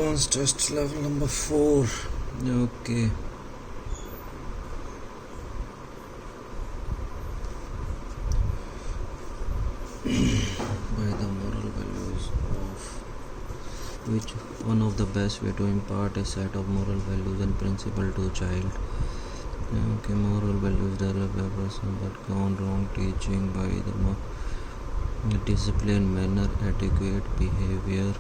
Advanced test level number 4. Okay. By the moral values of which one of the best way to impart a set of moral values and principles to a child. Okay, moral values develop a person that gone wrong teaching by the disciplined manner, adequate behavior.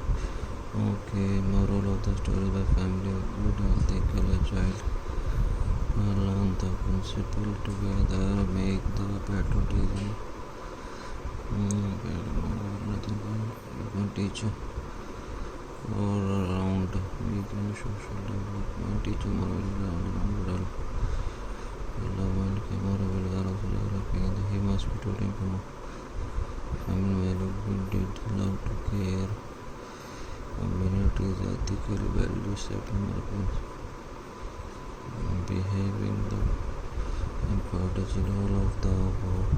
Okay, moral of the story by family of good healthy color child. Learn the principle together, make the patriotism. Nothing you can teach all around. We can social development, teach moral around. Love and moral values. He must be taught in family value, love to care. Communities, ethical values, settlement, behaving the importance in all of the above.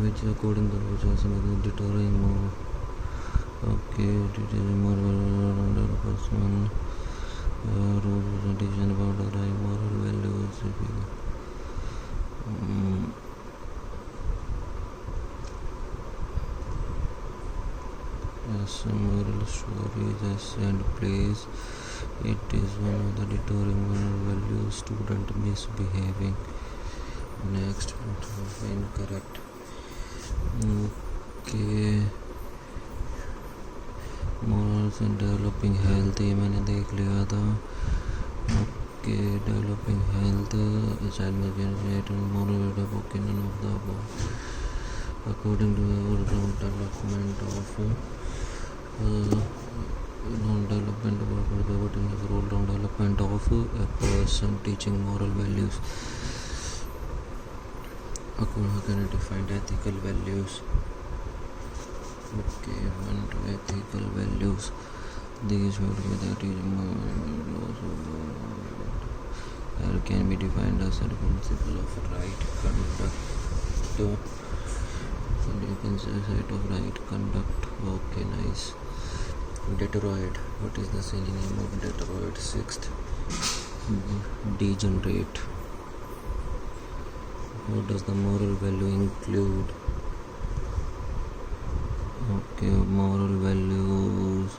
Which according to the rules of deterring more. Okay, deterring more around the person. Rules and teaching about the right moral values. As a moral stories as and plays, it is one of the deterring moral values. Student misbehaving. Next, incorrect. Okay, morals and developing health. ये मैंने देख लिया था. Okay, developing health. Child may generate moral opinion of the above. According to the all-round development of non-development of all-round development of a person teaching moral values. How can I define ethical values? Okay, one to ethical values. These would be the teaching laws can be defined as a principle of right conduct. So you can say set of right conduct. Okay, nice. Deteriorate. What is the synonym of deteriorate? Sixth, degenerate. What does the moral value include? Okay, moral values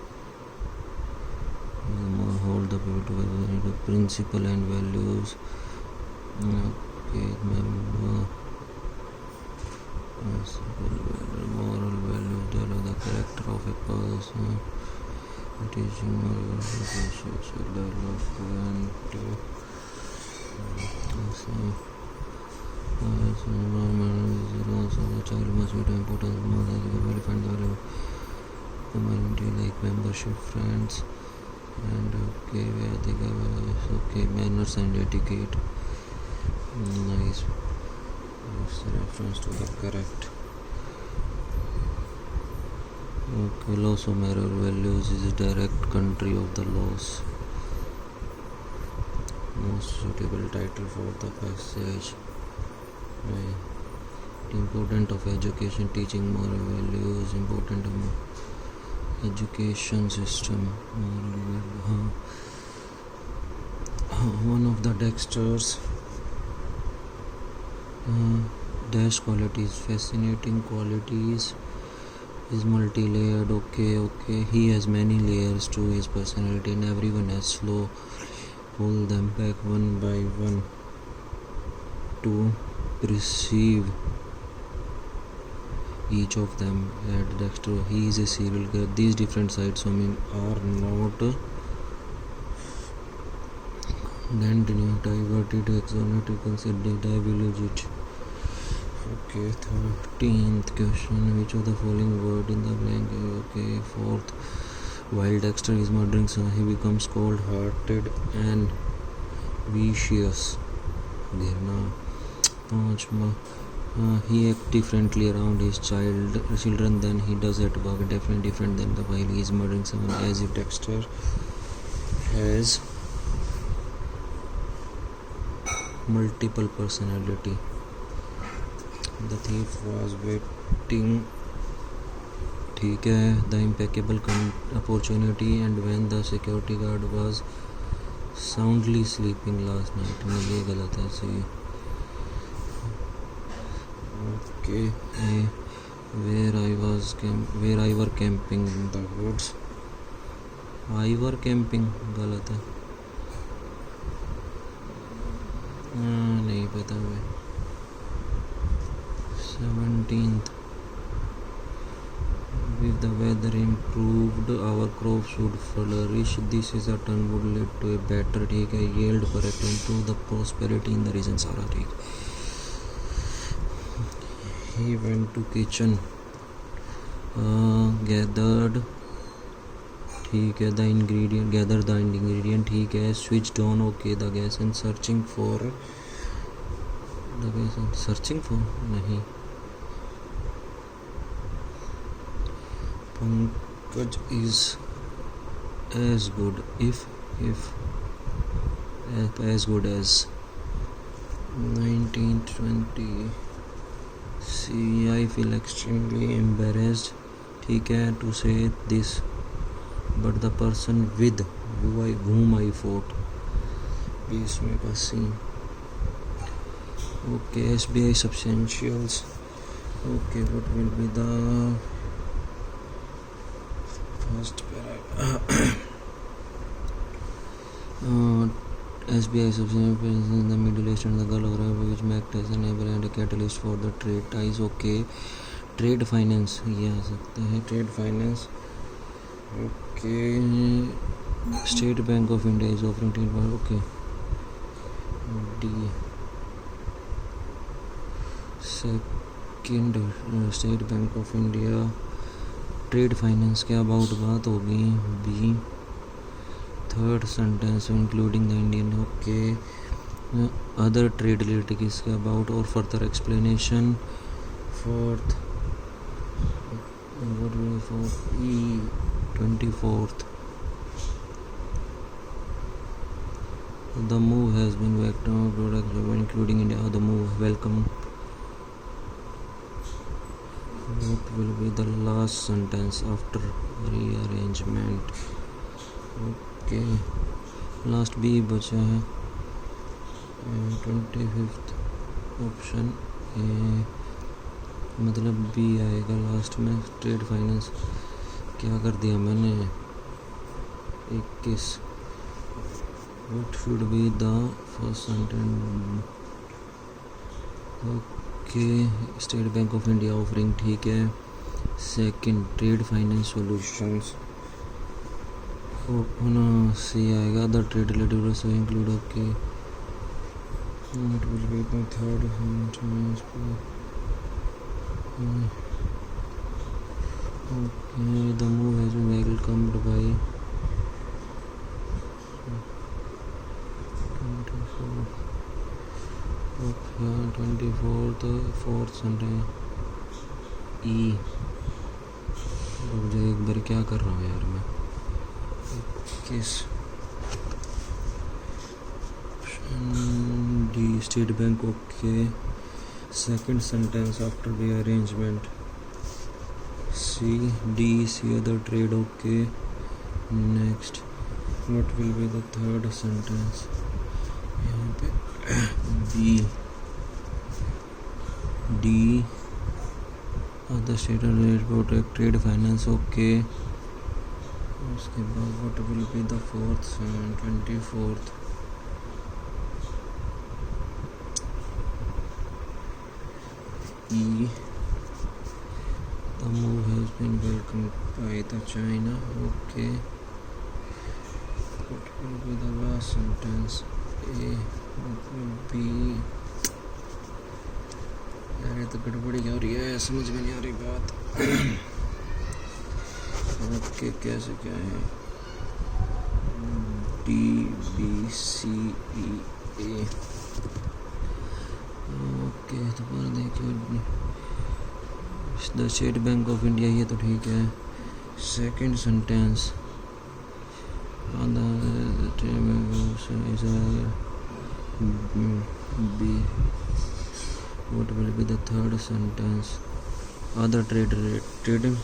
hold the people together. Principle and values. Okay, remember moral values develop the character of a person. Teaching moral social development. The child must be to important very find the value community like membership, friends, and okay, where they go, okay, manners and etiquette. Nice. It's a reference to the correct. Okay, loss of moral values is a direct country of the loss. Most suitable title for the passage. Important of education, teaching moral values, important of education system, moral value. One of the Dexter's dash qualities, fascinating qualities, is multi-layered. Okay, he has many layers to his personality and everyone has slow pull them back one by one to perceive each of them. At Dexter, he is a serial killer. These different sides of him are not then diverted, exonerated, considered, divulged. Okay, 13th question. Which of the following word in the blank? Okay, 4th. While Dexter is murdering son, he becomes cold-hearted and vicious. He acts differently around his children than he does at work. Definitely different than the while he is murdering someone. As if Dexter has multiple personality. The thief was waiting, ठीक है, the impeccable opportunity and when the security guard was soundly sleeping last night, ये गलत है सी. Okay, where I were camping in the woods, I were camping गलत है. नहीं पता मैं. 17th, if the weather improved our crops would flourish, this is a turn would lead to a better, ठीक है, yield correct, improve the prosperity in the region, सारा ठीक. He went to kitchen, gathered, ठीक है, the ingredient, gather the ingredient, ठीक है, switched on, okay, the gas and searching for नहीं. Pankaj is as good if as good as. 1920, see, I feel extremely embarrassed, ठीक है, to say this, but the person with whom I fought, बीस में का scene. Okay, SBI substantials, okay, what will be the first paragraph? SBI substantials in the Middle East and the Gulf of which act as an enabler and a catalyst for the trade ties. Okay, trade finance, ये आ सकता है, trade finance. Okay, State Bank of India is offering trade. Okay, D. Second, State Bank of India trade finance के about बात होगी. B. Third sentence including the Indian, okay. Other trade related किसके about और further explanation. Fourth, E. 24th, the move has been welcome product including India. The move welcome. What will be the last sentence after rearrangement? Okay, last B बचा है. 25th option A, मतलब B आएगा last में. Trade finance क्या कर दिया मैंने. 21. What should be the first sentence? Okay, state bank of India offering, ठीक है. सेकंड, ट्रेड फाइनेंस सॉल्यूशंस, ना सी आएगा. The trade related include, okay. What will be the third sentence? Okay, the move has been welcomed by 24th, fourth sentence. ई. मुझे एक बार क्या कर रहा हूँ यार मैं. किस D. State bank, okay. Second sentence after rearrangement. C. D. C other trade, okay. Next, what will be the third sentence. यहाँ पे B. D. Other state related trade finance, okay. उसके बाद what will be the fourth. 24th, E. The move has been welcomed by the China, okay. What will be the last sentence? A. What will be. यार ये तो गड़बड़ी हो रही है, समझ में नहीं आ रही बात. ओके, कैसे क्या है. D. B. C. E. A. Okay, दोबारा देखिए. The state bank of India, ये तो ठीक है. Second sentence B. what will be the third sentence? other trading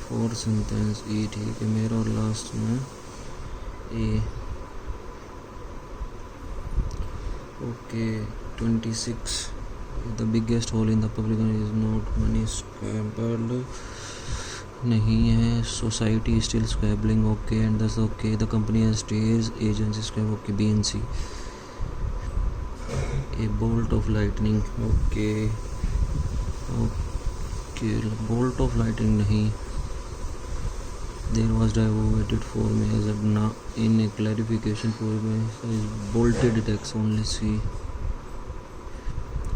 fourth sentence E, ठीक है मेरा, और लास्ट में A. Okay, 26. The biggest hole in the public is not money scrambled. नहीं है. Society is still scrabbling. Okay, and that's okay. The company has stairs, agency scrabble. Okay, B and C. A bolt of lightning. Okay. Okay, bolt of lightning नहीं. There was devoted for me as a in a clarification for me is bolted text only C.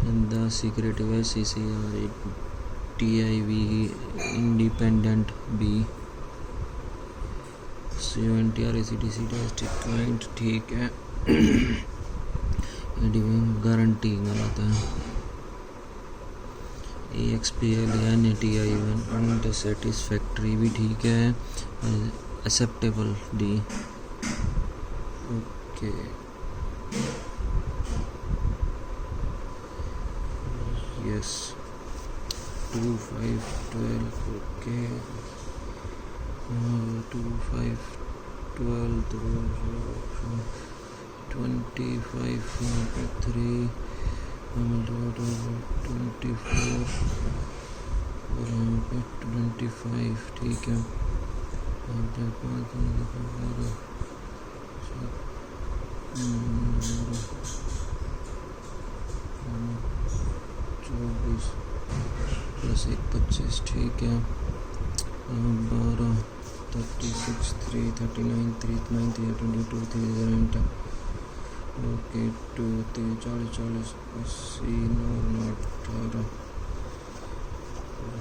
And the secretive SECRETIVE independent B. 70 RACTC test client ठीक है. Guarantee गलत है. AXPLNATI unsatisfactory भी ठीक है. acceptable D. Okay yes. 2 5 12 okay. 2 5 12 25 3 24 और यहाँ पे 25 ठीक है. 24 प्लस 1 25 ठीक है. 12 36 3 39 3 9 3 22 3 10. Okay 2 3 40 80 9 18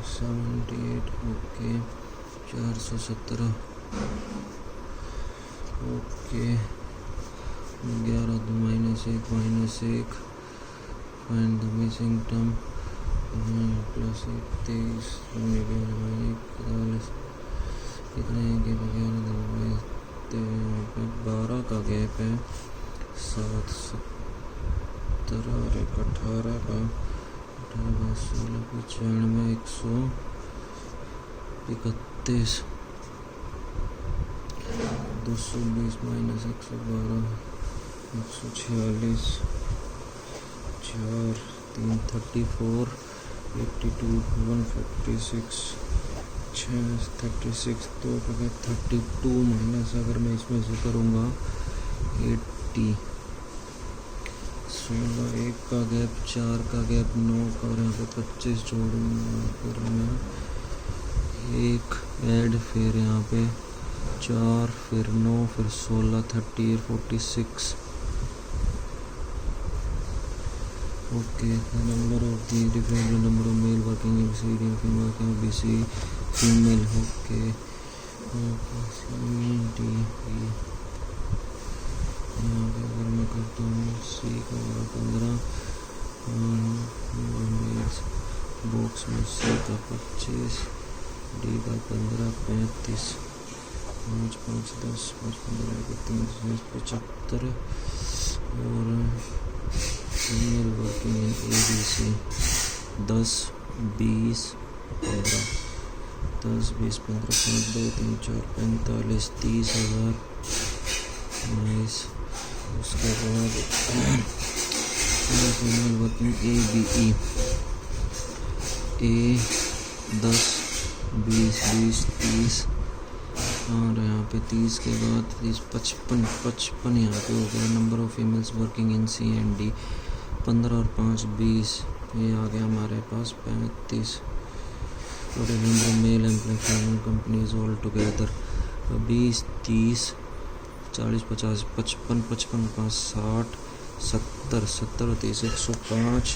78 okay 417 okay 11 -1 find the missing term plus 23 41 कितने गैप 11 तो यहाँ पे 12 का गैप है. 7 17 और 18 का 18 16 95 131 220 -112 146 4 3 34 82 156 36 तो 32 माइनस अगर मैं इसमें से करूँगा 80 16 1 का गैप 4 का गैप 9 का और यहाँ पे 25 जोड़ूँगा. फिर मैं 1 ऐड फिर यहाँ पे 4 फिर 9 फिर 16 30 46. Okay number of the different number of male working in C D female can be C female. Okay D यहाँ पे अगर मैं करता हूँ सी का 15 बॉक्स में सी का 25 डी का 15 35 5 5 10 5 15 3 75 और female working in ABC 10 20 15 10 20 15 5 2 3 4 45 30,000 nice. उसके बाद फीमेल वर्किंग ABE A 10 20 20 30 और यहाँ पे 30 के बाद 30 55 यहाँ पे हो गया. Number of females working in C&D 15 और 5 20 ये आ गया हमारे पास 35. Total number of male employ female companies all together 20 30 40 50 55 55 5 60 70 70 और 30 105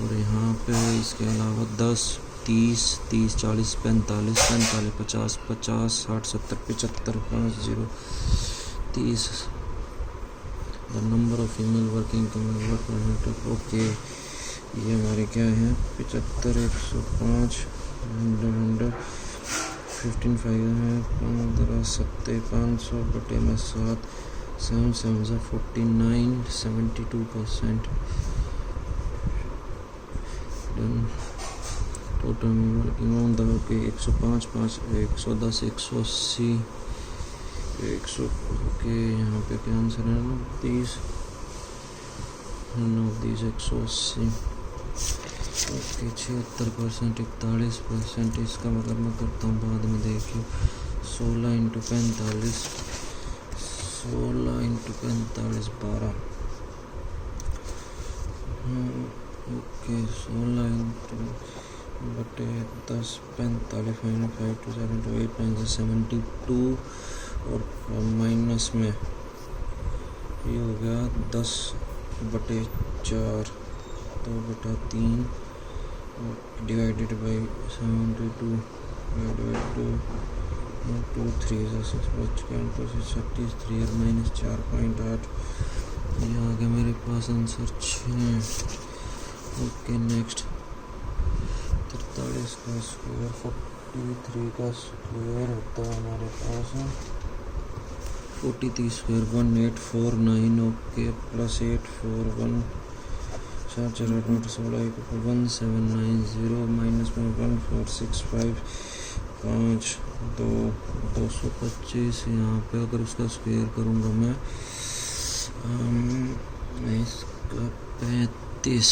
और यहाँ पे इसके अलावा 10 30 30 40 45 45 50 50 60 70 75 50 30. The number of female working okay ये हमारे क्या है 75 105 100 15 5 है 15 70 500 बटे में 7 7 7 49 72% done total working on the okay 105 5 110 180 100 okay यहाँ पे क्या आंसर है 30 180 ओके 76% 41% इसका मतलब मैं करता हूँ बाद में देखिए 16 × 45 16 × 45 12 ओके 16 बटे 10 45 5 2 7 2 8 9 72 और माइनस में ये हो गया 10 बटे 4 2 बटा 3 डिवाइडेड बाई 72 2 3 6 बच गया 36 और माइनस 4.8 ये आ गया मेरे पास आंसर 6। ओके नेक्स्ट 43 का स्क्वायर 43 का स्क्वायर होता है हमारे पास 43 स्क्वायर 1849 ओके प्लस 841 4 4 8 9 16 1790 माइनस में 1465 5 2 225 यहाँ पे अगर उसका स्क्वायर करूँगा मैं इसका 35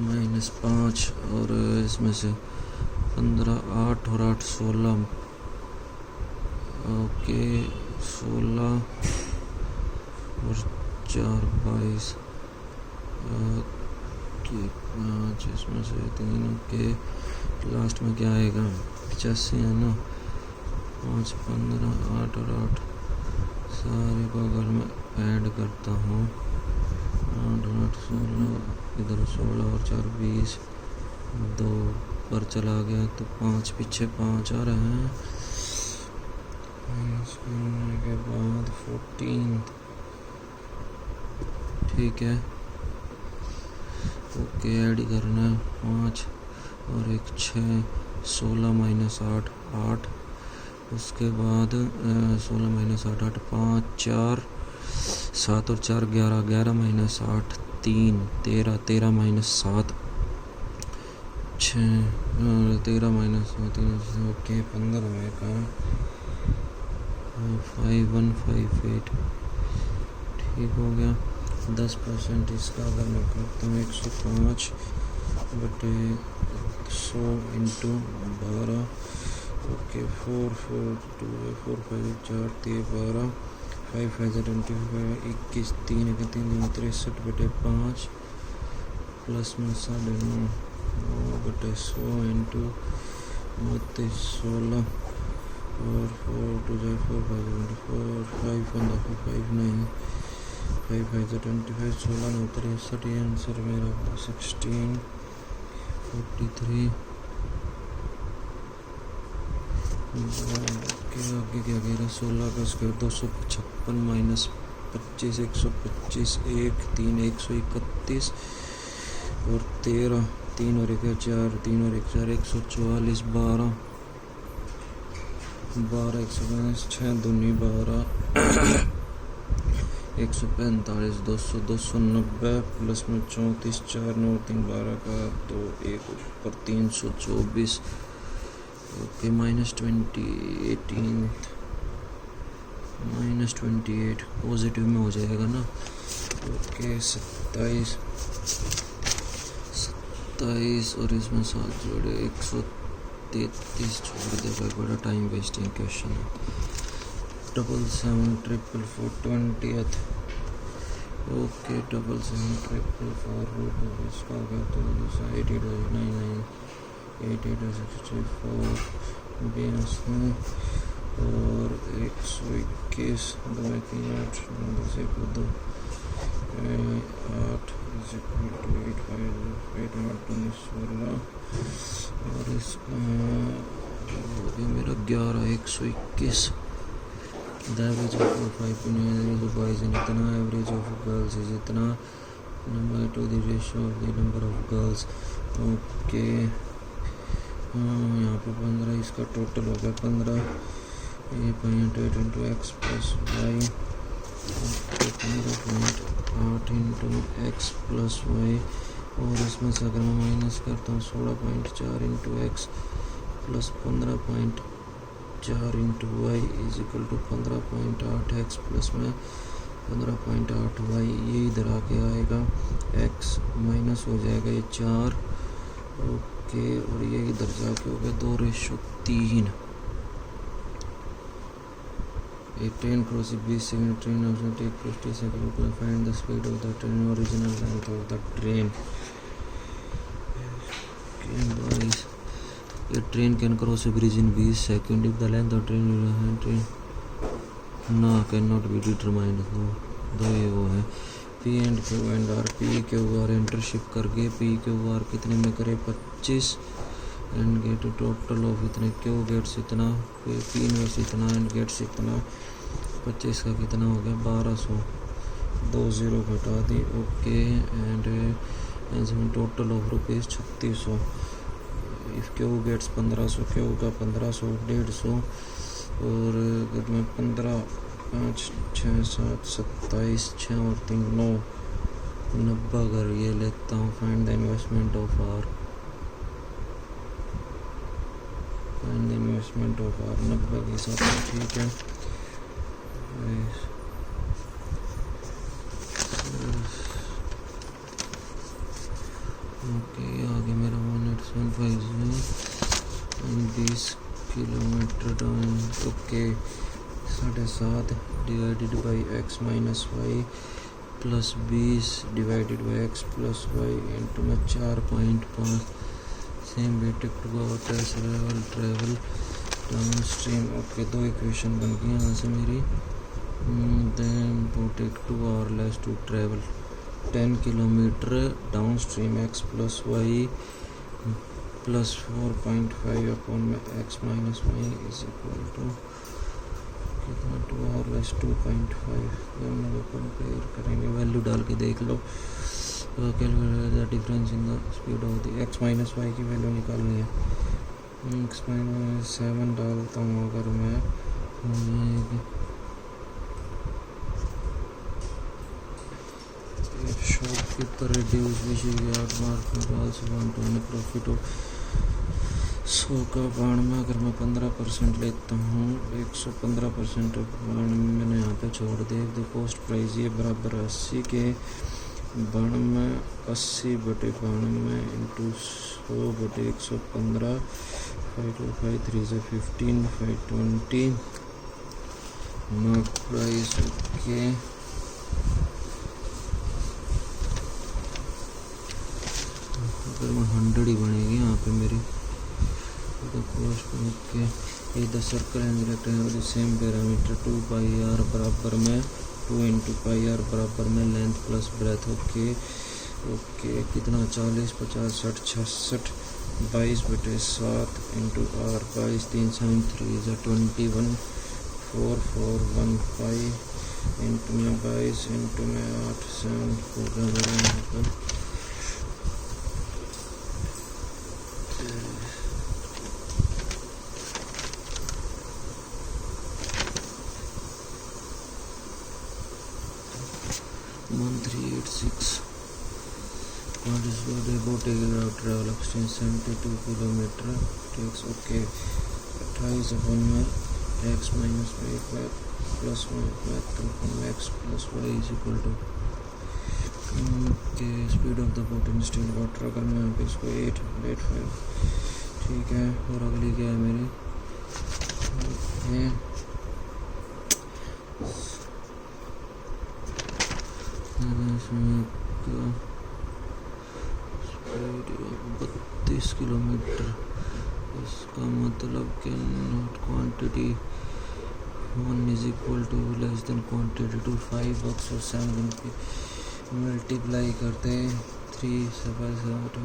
माइनस 5 और इसमें से 15 8 और 8 16 ओके 16 और 4 22 ओके 5 इसमें से 3 ओके लास्ट में क्या आएगा 85 है ना 5 15 8 और 8 सारे को अगर मैं ऐड करता हूँ 8 8 16 इधर 16 और 4 20 2 पर चला गया तो 5 पीछे 5 आ रहे हैं करने के बाद 14 ठीक है ओके ऐड करना है 5 और 1 6 16 माइनस 8 8 उसके बाद 16 माइनस 8 8 5 4 7 और 4 11 11 माइनस 8 3 13 13 माइनस 7 6 13 माइनस 3 ओके 15 में कहाँ 5158 ठीक हो गया 10% इसका अगर मैं करता हूँ 105 बटे 100 इंटू 12 ओके 4 4 2 4 5 4 3 12 5 5 25 21 3 3 63 बटे 5 प्लस में 9.5 बटे 100 इंटू 16 4 4 2 4 5 24 5 1 5 9 5 5 25 16 9 63 ये आंसर मेरा 16 43 आगे क्या कह रहा 16 का स्क्वायर 256 माइनस 25 125 1 3 131 और 13 3 और 1 4 3 और 1 4 144 12 12 150 6 दूनी 12 145 200 290 प्लस में 34 4 9 3 12 का तो 1 ऊपर 324 ओके माइनस 28 पॉजिटिव में हो जाएगा ना ओके 27 और इसमें 7 जोड़े 133 छोड़ दे भाई बड़ा टाइम वेस्टिंग क्वेश्चन है 7 7 4 20th ओके 7 7 4 रूट इसका हो गया तो 88 64 82 और 121 2 3 8 9 से 2 8 8 5 8 16 और इसका हो गया मेरा 11 121 The average of 5 boys in इतना average of girls is इतना number to the ratio of the number of girls okay यहाँ पे 15 इसका टोटल हो गया 15 ये 0.8 into x plus y 15.8 into x plus y और इसमें से अगर मैं माइनस करता हूँ 16.4 into x plus 15.4 into y is equal to 15.8 x plus में 15.8 वाई, ये इधर आके आएगा एक्स माइनस हो जाएगा ये 4, ओके, और ये इधर जाके हो गया 2:3। A train crosses 20 second train also take 50 seconds to find the speed of the train original length of the train. Okay, boys, a train can cross a bridge in 20 seconds if the length of train no cannot be determined. दो ये वो है P and Q and R, P Q R internship करके P Q R कितने में करे 25 and get total of इतने, Q gets इतना, P इनवर्स इतना एंड गेट्स इतना, 25 का कितना हो गया 1200, 2 0 घटा दी, okay, and total of rupees 3600। If Q gets 1500, Q का 1500, 150, और अगर मैं 15 5 6 7 27 6 और 3 9 90 अगर ये लेता हूँ, find the investment of R, find the investment of R 90 के साथ में, ठीक है। ओके, आगे मेरा 1850 20 kilometre down, okay, 7.5 divided by x minus y plus 20 divided by x plus y into में 4.5, सेम वेट टू होता है travel downstream, okay, 2 equation बन गई यहाँ से मेरी। Then put it to R less to travel 10 kilometre downstream x plus y plus 4.5 upon में x minus y is equal to कितना, 2 आर लेस 2.5। दोनों को कंपेयर करेंगे, वैल्यू डाल के देख लो, calculate the difference in the speed of the x minus y की वैल्यू निकालनी है। एक्स माइनस 7 डालता हूँ अगर मैं, हो जाएगी shopkeeper reduce which out mark also want to earn profit of 100 का बाण में अगर मैं 15% लेता हूँ, 115% बाण मैंने यहाँ पे छोड़ दे, द कॉस्ट प्राइस ये बराबर 80 के बाण में 80 बटे बाण में इंटू 100 बटे 115, 5253 से 15 520 मार्क प्राइस, ओके, अगर मैं 100 ही बनेगी यहाँ पे मेरी कॉस्ट, ओके, ये the circle and rectangle same perimeter 2 pi r बराबर में 2 इंटू पाई आर बराबर में length plus breadth, okay, okay, कितना 40 50 60 66 22 बटे 7 इंटू आर 22 3 7 3 is 21 4 4 1 5 इंटू में 22 इंटू में 8 7 होगा मेरा यहाँ पर travel extends 72 kilometre takes, okay, 28 अपन में x minus y plus 1 x plus y is equal to, okay, speed of the boat in still water अगर मैं यहाँ पे इसको 885, ठीक है, और अगली क्या है मेरी, इसमें 32 किलोमीटर, इसका मतलब कि not quantity 1 is equal to less than quantity two 5 बक्स और 7 की मल्टीप्लाई करते हैं 3 7 7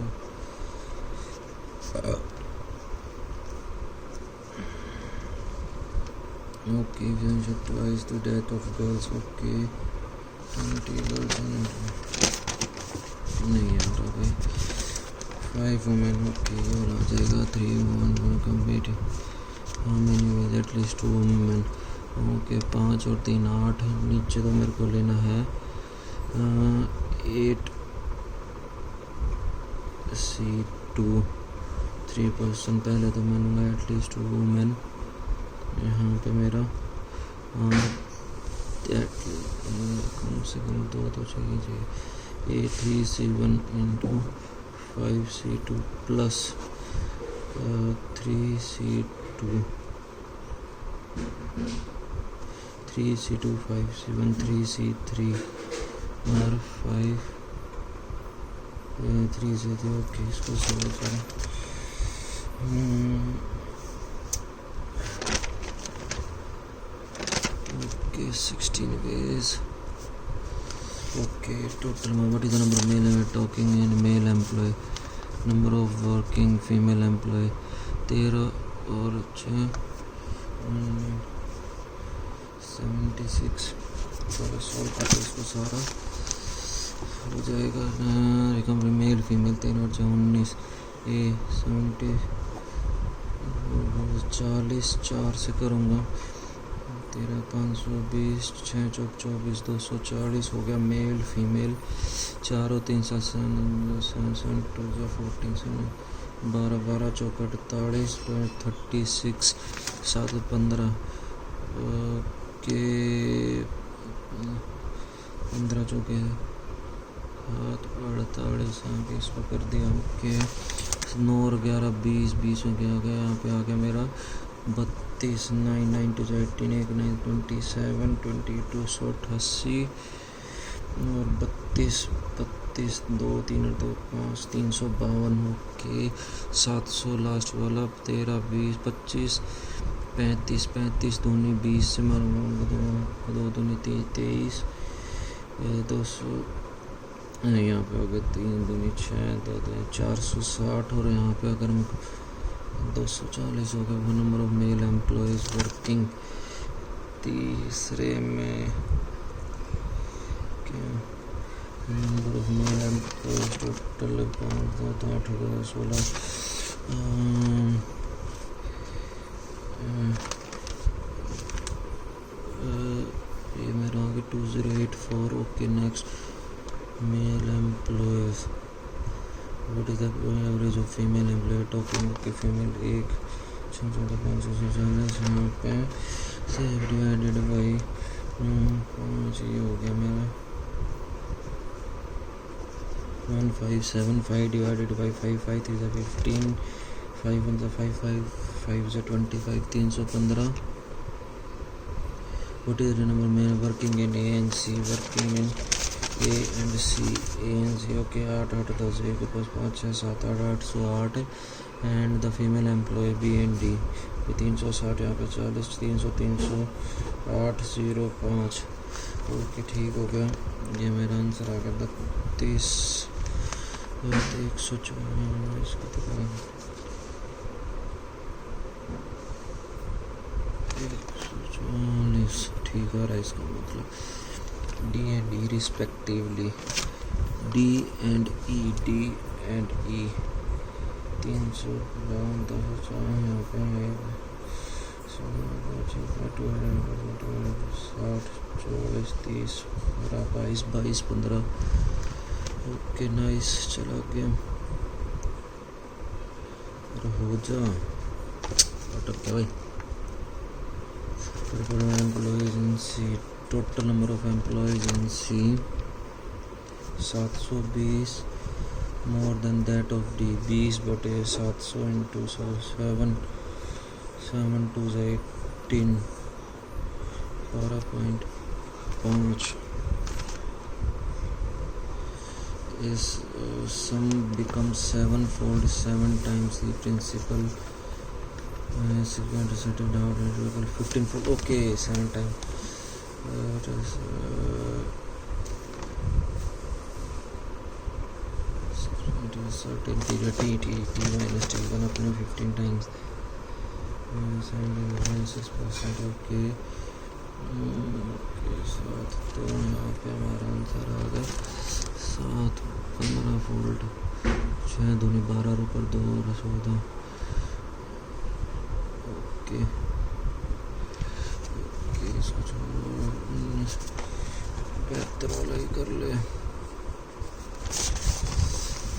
okay, twice the death of girls, okay, 20 girls नहीं आ रहा भाई, 5 वुमेन, ओके, और आ जाएगा 3 वुमेन कम्प्लीट, हाँ मैंने एटलीस्ट 2 वुमेन, ओके, 5 और 3 8, नीचे तो मेरे को लेना है 8 C2 3%। पहले तो मैं लूँगा एटलीस्ट वुमेन। यहाँ पे मेरा कम से कम 2 तो चाहिए। A3C1 into 5C2 plus 3C2 5C1 3C3 और 5 3C3। ओके, इसको सॉल्व करें। Okay 16 ways। Okay, total what is the number of male talking and male employ, number of working female employ 13 और 6 76। चलो सॉल्व करते इसको, सारा हो जाएगा। रिकवरी मेल फीमेल 13 और 6 19। ए 70 40 4 से करूँगा। 13 520 6 चौक 24 240 हो गया। मेल फीमेल 4 और 3 7 2 14 12 12 चौक 48 36 7 15 के 15 चौके 48 यहाँ पे इसको कर दिया। ओके 9 और 11 20 20 में क्या आ गया, यहाँ पे आ गया मेरा 32 9 9 2 18 1 9 27 22 180 और 32 32 2 3 और 2 5 352। ओके 700 लास्ट वाला 13 20 25 35 35 दूनी 20 से मारूंगा 2 दूनी 23 200 यहाँ पे हो गया 3 दूनी 6 2 दूनी 460 और यहाँ पे अगर मैं 240 हो गया। वो number of mail employees working. तीसरे में क्या number of mail employees total 5 2 8 हो गया 16। ये मेरा आ गया 2084। Okay next male employees what is the average of female employ talking. Okay female 1 540 यहाँ पे से डिवाइडेड बाई 5 ये हो गया मेरा 1575 divided by 5 5 3 15 5 1 5 5 5 25 315। What is the number man working in A and C, working in A and C, A and C। okay 8 8 10 1 5 5 6 7 8 808 and the female employee B and D 360 यहाँ पे 40 300 308 okay ठीक हो गया। ये मेरा आंसर आ गया 32 144। इसको तो करेंगे 140 ठीक आ रहा है इसका मतलब। D and E respectively, D and E 300 यहाँ पे 60 40 30 22 15। ओके नाइस, चला गया। हो जा अटक क्या भाई। Employees in C, total number of employees in C 720 more than that of D. 20 बटे 700 into 7 7 2 18 12.5 is sum becomes 7-fold 7 times the principal 15-fold। okay 7 times certain period t minus t1 अपने 15 times 6%। okay 7 तो यहाँ पे हमारा answer आ गया 7 15-fold 6 दूनी 12 ऊपर 2 और 14। ओके इसको 72 वाला ही कर ले।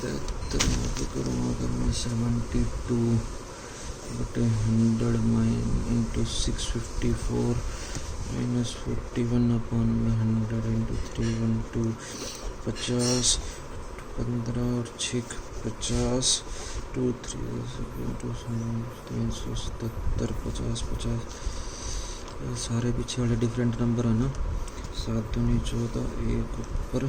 72 तो करूँ अगर मैं 72 बटे 100 इंटू 654 माइनस 41 अपॉन 100 इंटू 312 50 15 और 6 50 2 3 377 50 सारे पीछे वाले डिफरेंट नंबर है ना। 7 दूनी 14 एक ऊपर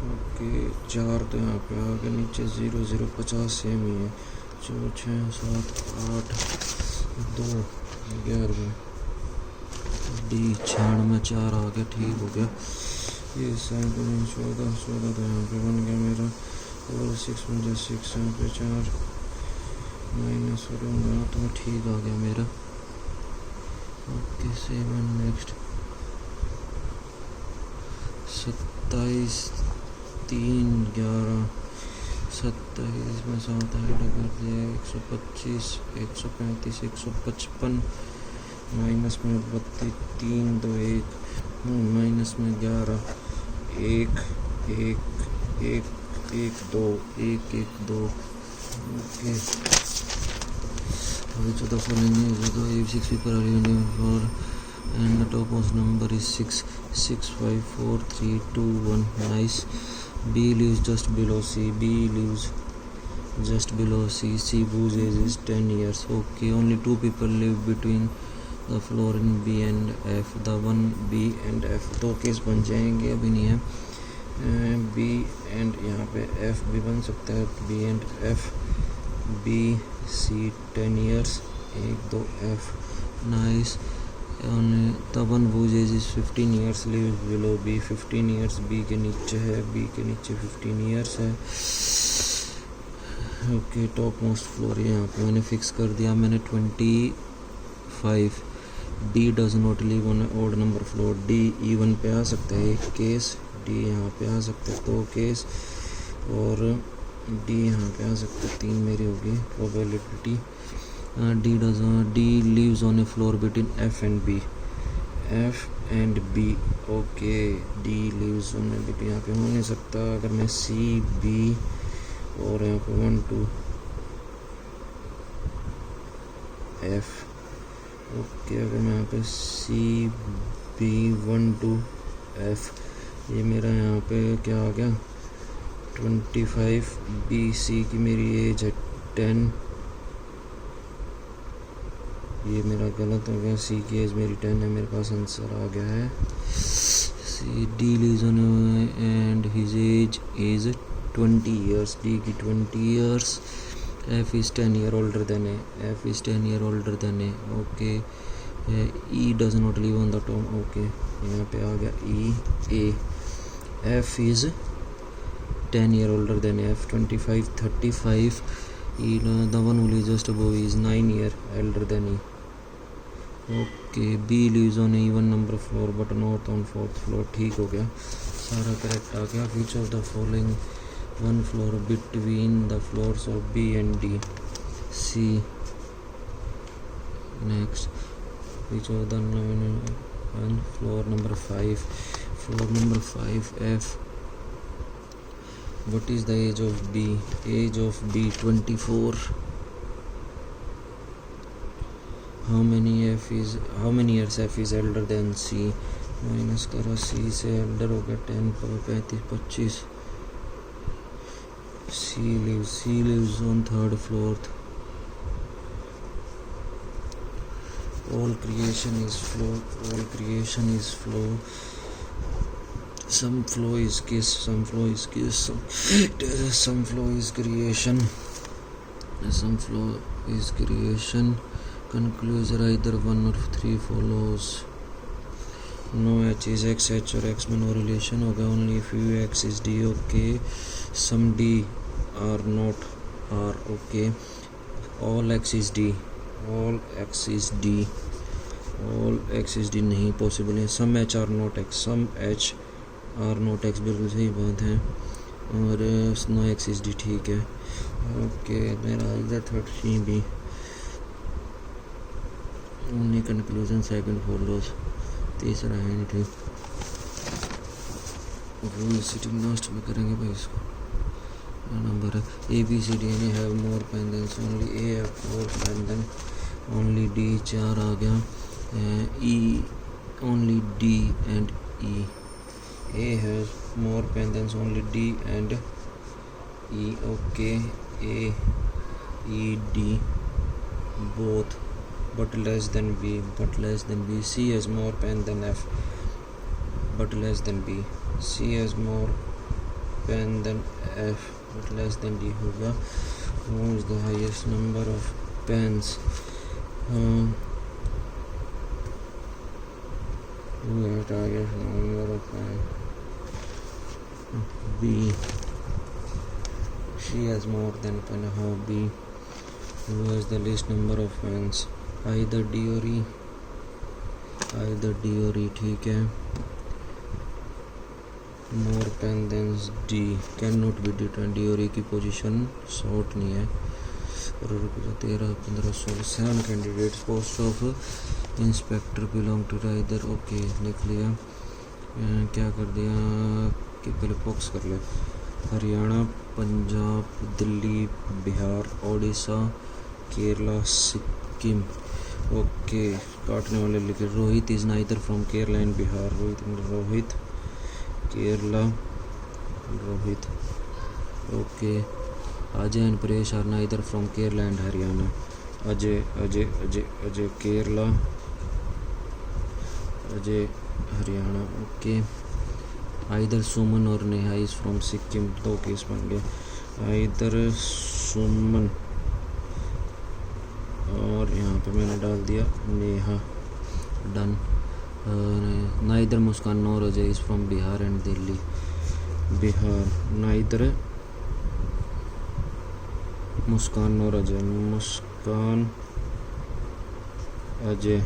ओके 4 तो यहाँ पे आगे नीचे 0 0 50 सेम ही है 4 6 7 8 2 11 डी 96 4 आ गया ठीक हो गया। ये 7 दूनी 14 14 तो यहाँ पे बन गया मेरा और 6 मुझे 6 यहाँ पे 4 माइनस करूँगा तो ठीक आ गया मेरा। ओके 7 नेक्स्ट 27 3 11 27 में 7 ऐड कर दिया 125 135 155 माइनस में 32 3 2 1 माइनस में 11 1 1 1 1 2 1 1 2 ओके अभी 14 फॉलोइंग है 6 people are union for and the topmost number is 6 6 5 4 3 2 1 nice। B lives just below C, B lives just below C, C whose age is 10 years okay only 2 people live between the floor in B and F the one B and F दो case बन जाएंगे अभी नहीं है B and यहाँ पे F भी बन सकता है B and F B C 10 years 1 2 F nice only the one whose age is 15 years lives below B 15 years B के नीचे है B के नीचे 15 years है ओके टॉप मोस्ट फ्लोर यहाँ पे मैंने फिक्स कर दिया मैंने 25 D does not live on odd number floor D even पे आ सकता है एक केस D यहाँ पे आ सकता है 2 केस और D यहाँ पे आ सकता है 3 मेरी होगी probability D lives on a floor between F and B F and B okay D lives on a between यहाँ पे हो नहीं सकता अगर मैं C B और यहाँ पे 1 2 F ओके अगर मैं यहाँ पे C B 1 2 F ये मेरा यहाँ पे क्या आ गया 25 B C की मेरी एज है 10 ये मेरा गलत हो गया C की एज मेरी 10 है मेरे पास आंसर आ गया है C D lives on and his age is 20 years D की 20 years F is 10 year older than A F is 10 year older than A okay E does not live on the top okay यहाँ पे आ गया E A F is 10 year older than F 25 35 E the one who lives just above is 9 year elder than E okay B lives on a even number floor but not on 4th floor ठीक हो गया सारा correct आ गया which of the following one floor between the floors of B and D C next which of the one floor number 5 floor number 5 F what is the age of B age of B 24 how many years F is elder than C minus करो C से elder हो गया 10 35 25 C lives on 3rd floor all creation is flow some flow is kiss some flow is creation conclusion either 1 or 3 follows no H is X H or X में no relation होगा only if U X is D okay some D are not R okay all X is D नहीं possible है some H are not X some H are not X बिल्कुल सही बात है और no X is D ठीक है okay मेरा इधर 30 भी only conclusion second follows तीसरा है नहीं ठीक रूल सिटिंग लास्ट में करेंगे भाई इसको 4 A B C D any have more pendants only A have 4 pendant only D 4 आ गया E only D and E A has more pendants only D and E okay A E D both but less than B C has more pen than F but less than B C has more pen than F but less than D होगा who is the highest number of pens who has the highest number of pens B she has more than pen B who has the least number of pens either D or E ठीक है more pen than D cannot be determined D और E की position short नहीं है और 13 15 16 7 candidates post of inspector belong to rider okay लिख लिया क्या कर दिया कि पहले बॉक्स कर ले हरियाणा पंजाब दिल्ली बिहार ओडिशा केरला सिक्किम ओके काटने वाले लिखे Rohit is neither from Kerala and Bihar Rohit Kerala Rohit okay Ajay and Paresh are neither from Kerala and Haryana Ajay Kerala Ajay Haryana okay either Suman और Neha is from Sikkim 2 case बन गए आइदर सुमन और यहाँ पे मैंने डाल दिया Neha done neither Muskan nor Ajay is from Bihar and Delhi Bihar neither Muskan nor Ajay Muskan Ajay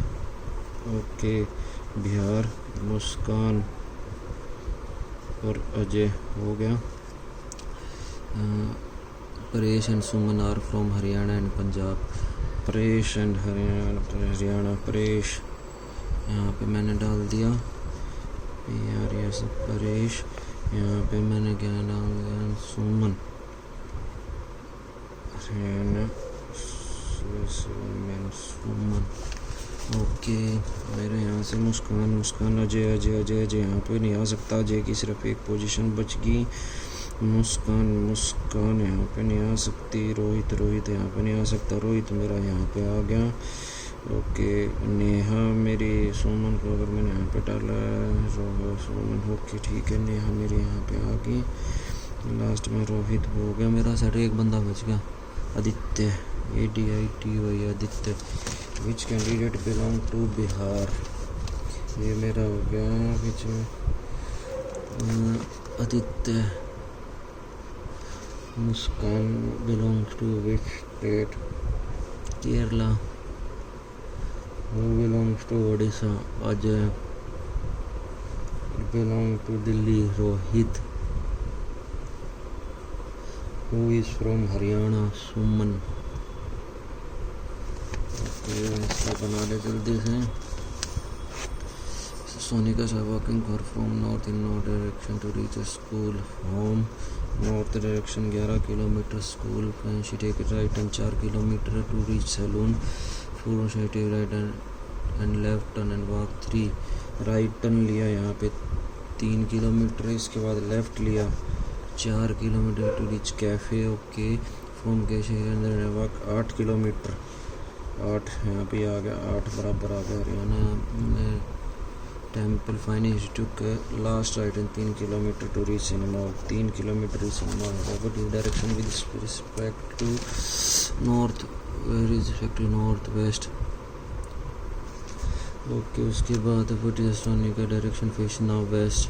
okay Bihar Muskan और अजय हो गया Paresh and Suman are from Haryana and Punjab Paresh and Haryana Paresh यहाँ पे मैंने डाल दिया यार ये सब परेश यहाँ पे मैंने क्या डाल दिया सुमन हरियाणा सुमन ओके मेरे यहाँ से मुस्कान अजय यहाँ पे नहीं आ सकता अजय की सिर्फ एक पोजीशन बच गई मुस्कान यहाँ पे नहीं आ सकती रोहित यहाँ पे नहीं आ सकता रोहित मेरा यहाँ पे आ गया ओके नेहा मेरी सुमन को अगर मैंने यहाँ पे डाला सुमन ओके ठीक है नेहा मेरी यहाँ पे आ गई लास्ट में रोहित हो गया मेरा सेट एक बंदा बच गया Aditya ADITY Aditya which candidate belong to Bihar ये मेरा हो गया which Aditya Muskan belongs to which state Kerala who belongs to Odisha Ajay belongs to Delhi Rohit who is from Haryana Suman okay इसका बना ले जल्दी से Sonika is walking her from north in north direction to reach a school home north direction 11 km school and she take right and 4 km to reach saloon 4 she take right and left turn and walk 3 right turn लिया यहाँ पे 3 kilometre इसके बाद left लिया 4 kilometre to reach cafe okay from cafe अंदर walk 8 kilometre 8 यहाँ पे आ गया 8 बराबर आ गया Haryana temple finance took last right and 3 kilometre to reach cinema 3 kilometre cinema but in direction with respect to north where is respect to north west okay उसके बाद what is Sonika direction face now west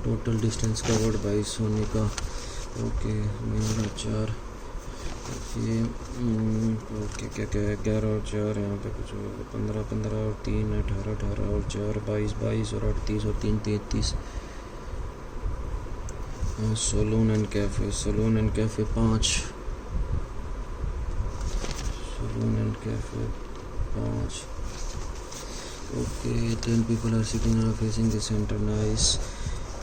total distance covered by Sonika okay मेरा 4 okay क्या क्या 11 और 4 यहाँ पे कुछ 15 और 3 18 और 4 22 और 8 30 और 3 33 salon and cafe 5 salon and cafe 5 okay 10 people are sitting and facing the center nice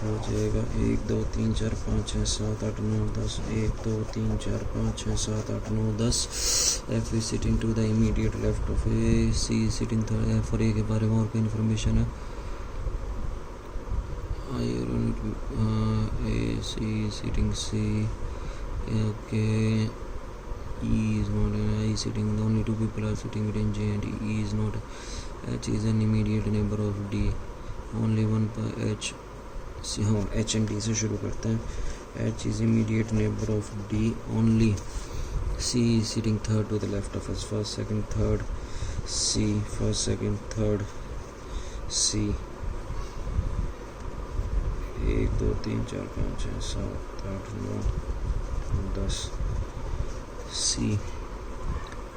हो जाएगा 1 2 3 4 5 6 7 8 9 10 1 2 3 4 5 6 7 8 9 10 F is sitting to the immediate left of A, C is sitting third. F और A के बारे में और कोई इन्फॉर्मेशन है? A, C is sitting C. Okay. E is not an I is sitting. Only two people are sitting between J and E. E is not. H is an immediate neighbor of D. Only one per H. हाँ, H and D से शुरू करते हैं. H is immediate neighbor of D. Only C is sitting third to the left of us. First, second, third. C. First, second, third. C. 1 2 3 4 5 6 7 8 9 10. C.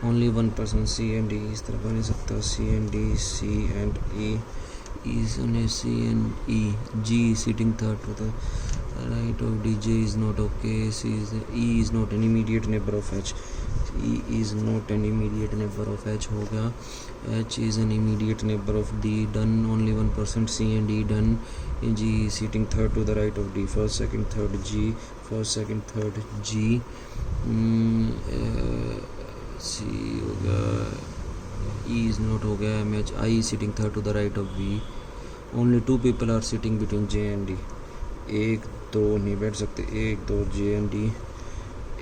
Only one person. C and D इस तरह बन सकता. C and D, C and E. E is on a C and E. G is sitting third to the right of D. J is not okay. E is not an immediate neighbor of H. E is not an immediate neighbor of H हो गया. H is an immediate neighbor of D. Done. Only 1%. C and E done. G is sitting third to the right of D. First, second, third. G. First, second, third. G. C हो गया. E is not हो गया. MH. I is sitting third to the right of B. Only two people are sitting between J and D. 1 2 नहीं बैठ सकते. 1 2 J and D.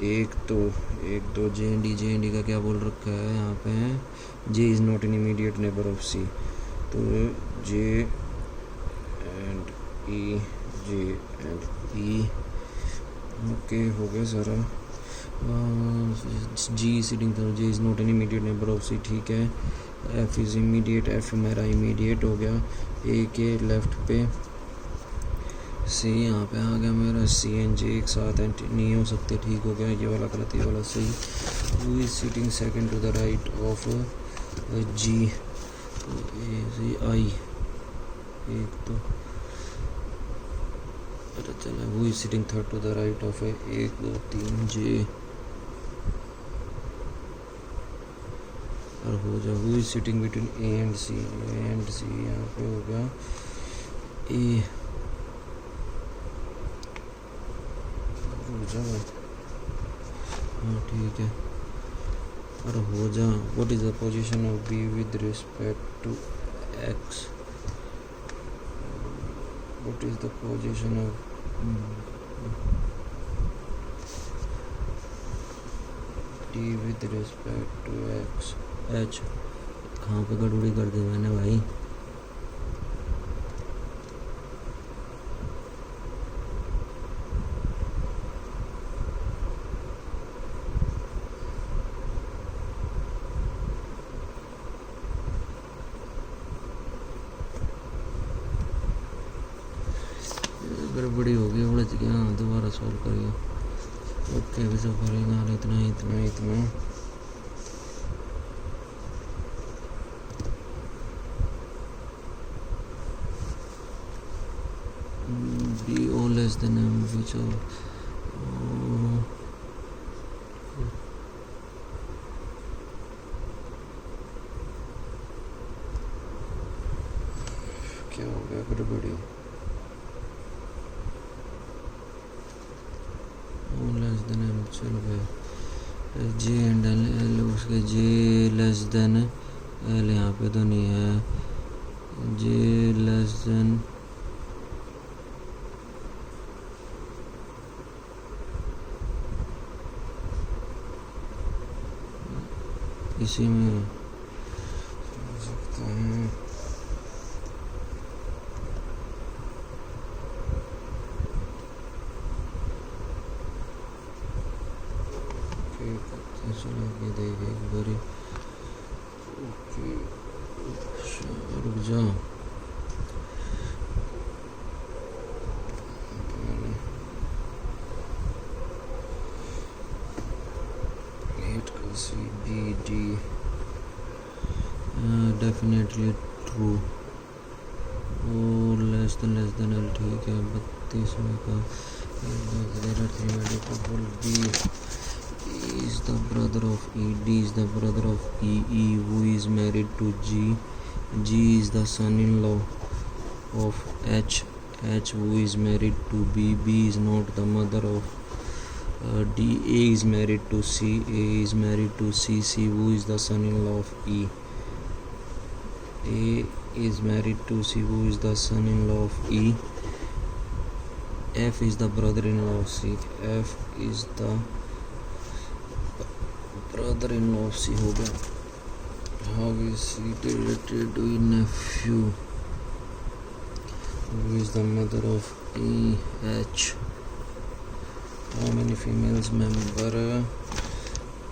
1 2 J and D. J and D का क्या बोल रखा है यहाँ पे? J is not an immediate neighbor of C. तो J and E. J and E. Okay हो गया सारा. G is sitting third. J is not an immediate neighbor of C. ठीक है. F is immediate. F मेरा immediate हो गया. A के लेफ्ट पे. C यहाँ पे आ गया मेरा. C and J एक साथ नहीं हो सकते. ठीक हो गया. ये वाला गलत, ये वाला सही. Who is sitting second to the right of G? तो A C I. एक तो पता चला. Who is sitting third to the right of 1 2 3 J? और हो जा. Who is sitting between A and C? A and C यहाँ पे होगा A. हो जा भाई. हाँ ठीक है. और हो जा. What is the position of B with respect to X? What is the position of D with respect to X? H. कहाँ पे गड़बड़ी कर दी मैंने भाई? गड़बड़ी हो गई. उड़च गया. दोबारा सॉल्व करिए. ओके अभी सब करेगा. इतना B O less than M which of क्या हो गया? गड़बड़ी. O less than M. चल गया. J and L उसके J less than L यहाँ पे तो नहीं है. J less than इसी में हो सकता है. चलो ये देख एक बारी. ओके रुक जा. C B D. Definitely true. O less than L. ठीक है. 32 में का. There are 3 variables. B is the brother of E. D is the brother of E. E who is married to G. G is the son-in-law of H. H, who is married to B. B is not the mother of D. A is married to C. A is married to C. C, who is the son-in-law of E. A is married to C, who is the son-in-law of E. F is the brother-in-law of C. F is the brother-in-law of C हो गया. How is C related to nephew? Who is the mother of E. H? How many females member?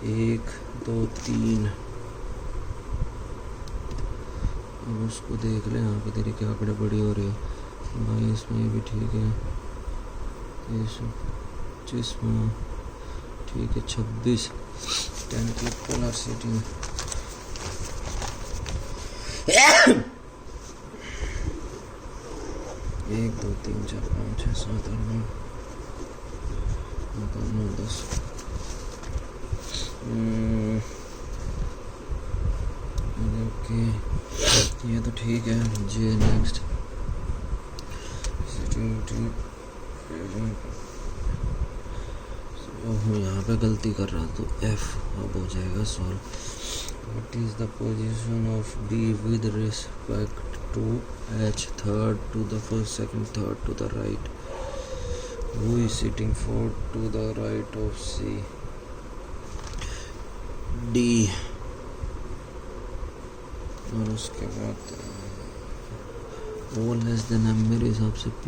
1 2 3. अब उसको देख ले. यहाँ पे तेरी क्या गड़बड़ी हो रही है भाई. इसमें भी ठीक है. 25 ठीक है. 26 10 people are sitting. 1 2 3 4 5 6 7 8 9 10. ओके ये तो ठीक है. जे नेक्स्ट. यहाँ पे गलती कर रहा तो F अब हो जाएगा solve. What is the position of B with respect to H? Third to the first, second, third to the right. Who is sitting fourth to the right of C? D. और उसके बाद O less than M. मेरे हिसाब से P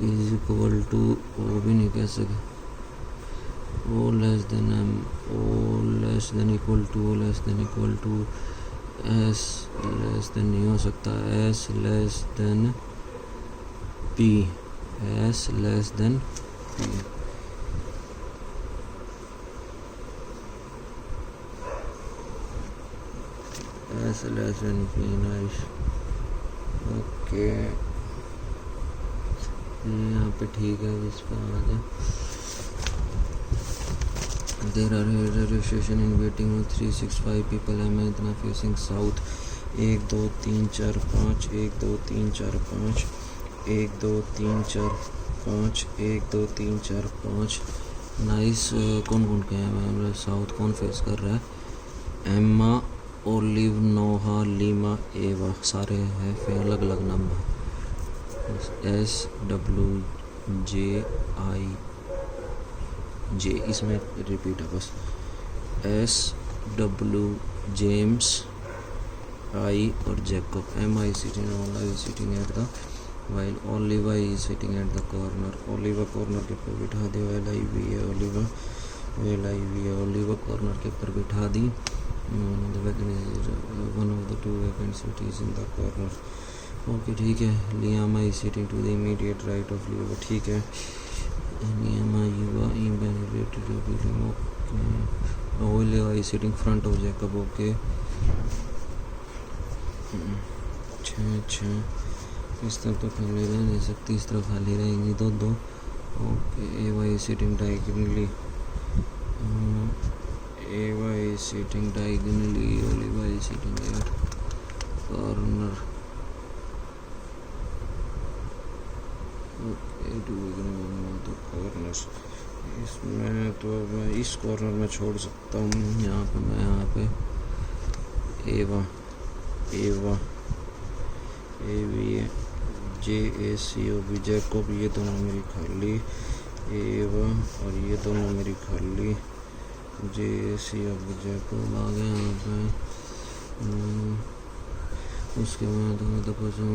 is equal to O भी नहीं कह सके. O less than M. O less than equal to O less than equal to S less than नहीं हो सकता. S less than P. S less than P. S less than P. Nice. Okay यहाँ पे ठीक है. इस पर आ जाए. There are railway station in waiting room 365 people. है मैं इतना facing south. 1 2 3 4 5 1 2 3 4 5 1 2 3 4 5 1 2 3 4 5. नाइस. कौन कौन के हैं साउथ? कौन फेस कर रहा है? एम्मा, ओलिव, नोहा, लीमा, एवा. सारे हैं फिर अलग अलग number. S W J I J इसमें रिपीट है बस. S W जेम्स, I और Jacob. M I sitting, Ola is sitting at the, while Oliva is sitting at the corner. Oliva corner के ऊपर बिठा दी. While I V है Oliva. While I V है Oliva corner के ऊपर बिठा दी. The vacancy, one of the two vacant seats in the corner. Okay ठीक है. लियामा is sitting to the immediate right of Liva. ठीक है. लियामा युवा इमैजिनेटेड to William. Okay. Oliva is sitting front of Jacob. Okay. अच्छा इस तरफ तो खाली रह नहीं सकती. इस तरफ खाली रहेंगी दो. ओके. एवा is sitting diagonally. Eva is sitting diagonally. Oliva is sitting at corner. Okay, do we know the corners? इसमें तो मैं इस कॉर्नर में छोड़ सकता हूँ. यहाँ पे मैं यहाँ पे एवा JACOB जैकोब. ये दोनों मेरी खाली. एवा और ये दोनों मेरी खाली. JACOB जैकोब आ गया यहाँ पे. उसके बाद the person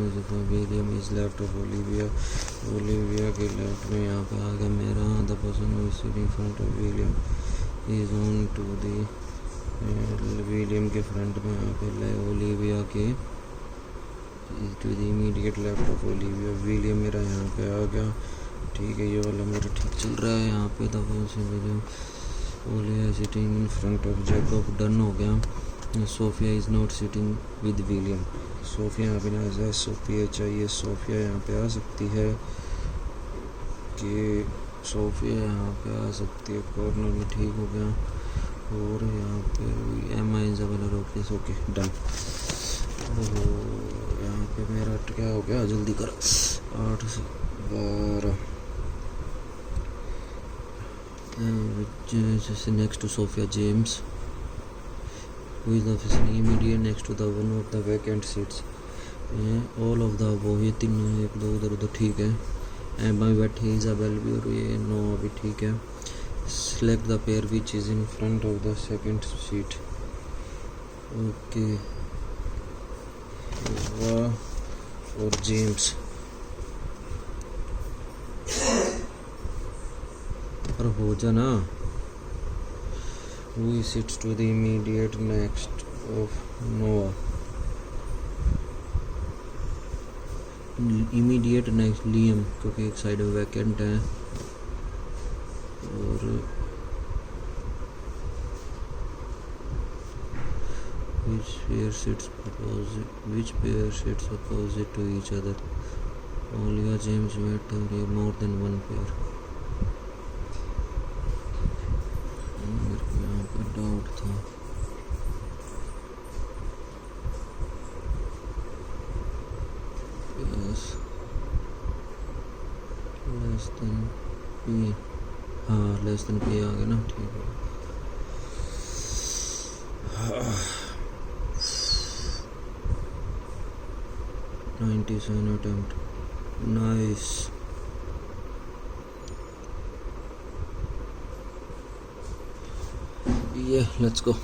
William is left of Olivia के लेफ्ट में यहाँ पे आ गया मेरा. The person is sitting front of William is on to the. William के फ्रंट में यहाँ पे ओलिविया के to the immediate left of Olivia. William मेरा यहाँ पे आ गया. ठीक है. ये वाला मेरा ठीक चल रहा है. यहाँ पे the person William Olivia sitting in front of Jacob. Done हो गया. Sophia is not sitting with William. Sophia यहाँ पे ना आ जाए. सोफिया चाहिए. सोफिया यहाँ पे आ सकती है कि सोफिया यहाँ पे आ सकती है. कॉर्नर में ठीक हो गया. और यहाँ पे एम आई जबल रोकेस. Okay done. यहाँ पे मेरा क्या हो गया, जल्दी कर, 8 से 12, just next to Sophia James, who is the facility immediate next to the one of the vacant seats. All of the वो ये तीनों एक दो उधर उधर ठीक है. एम्मा भी बैठी है, इजाबेल भी, और ये नोआ भी ठीक है. Select the pair which is in front of the second seat. Okay. Eva और जेम्स. पर हो जाना. Who sits to the immediate next of Noah? Immediate next Liam, क्योंकि एक साइड में वैकेंट है. और which pair sits opposite to each other? Olivia James met more than one pair. मेरे को यहाँ पर डाउट था. Less than P. हाँ, लेस देन पी आ गया ना, ठीक है. $97 attempt. Nice. Yeah, let's go.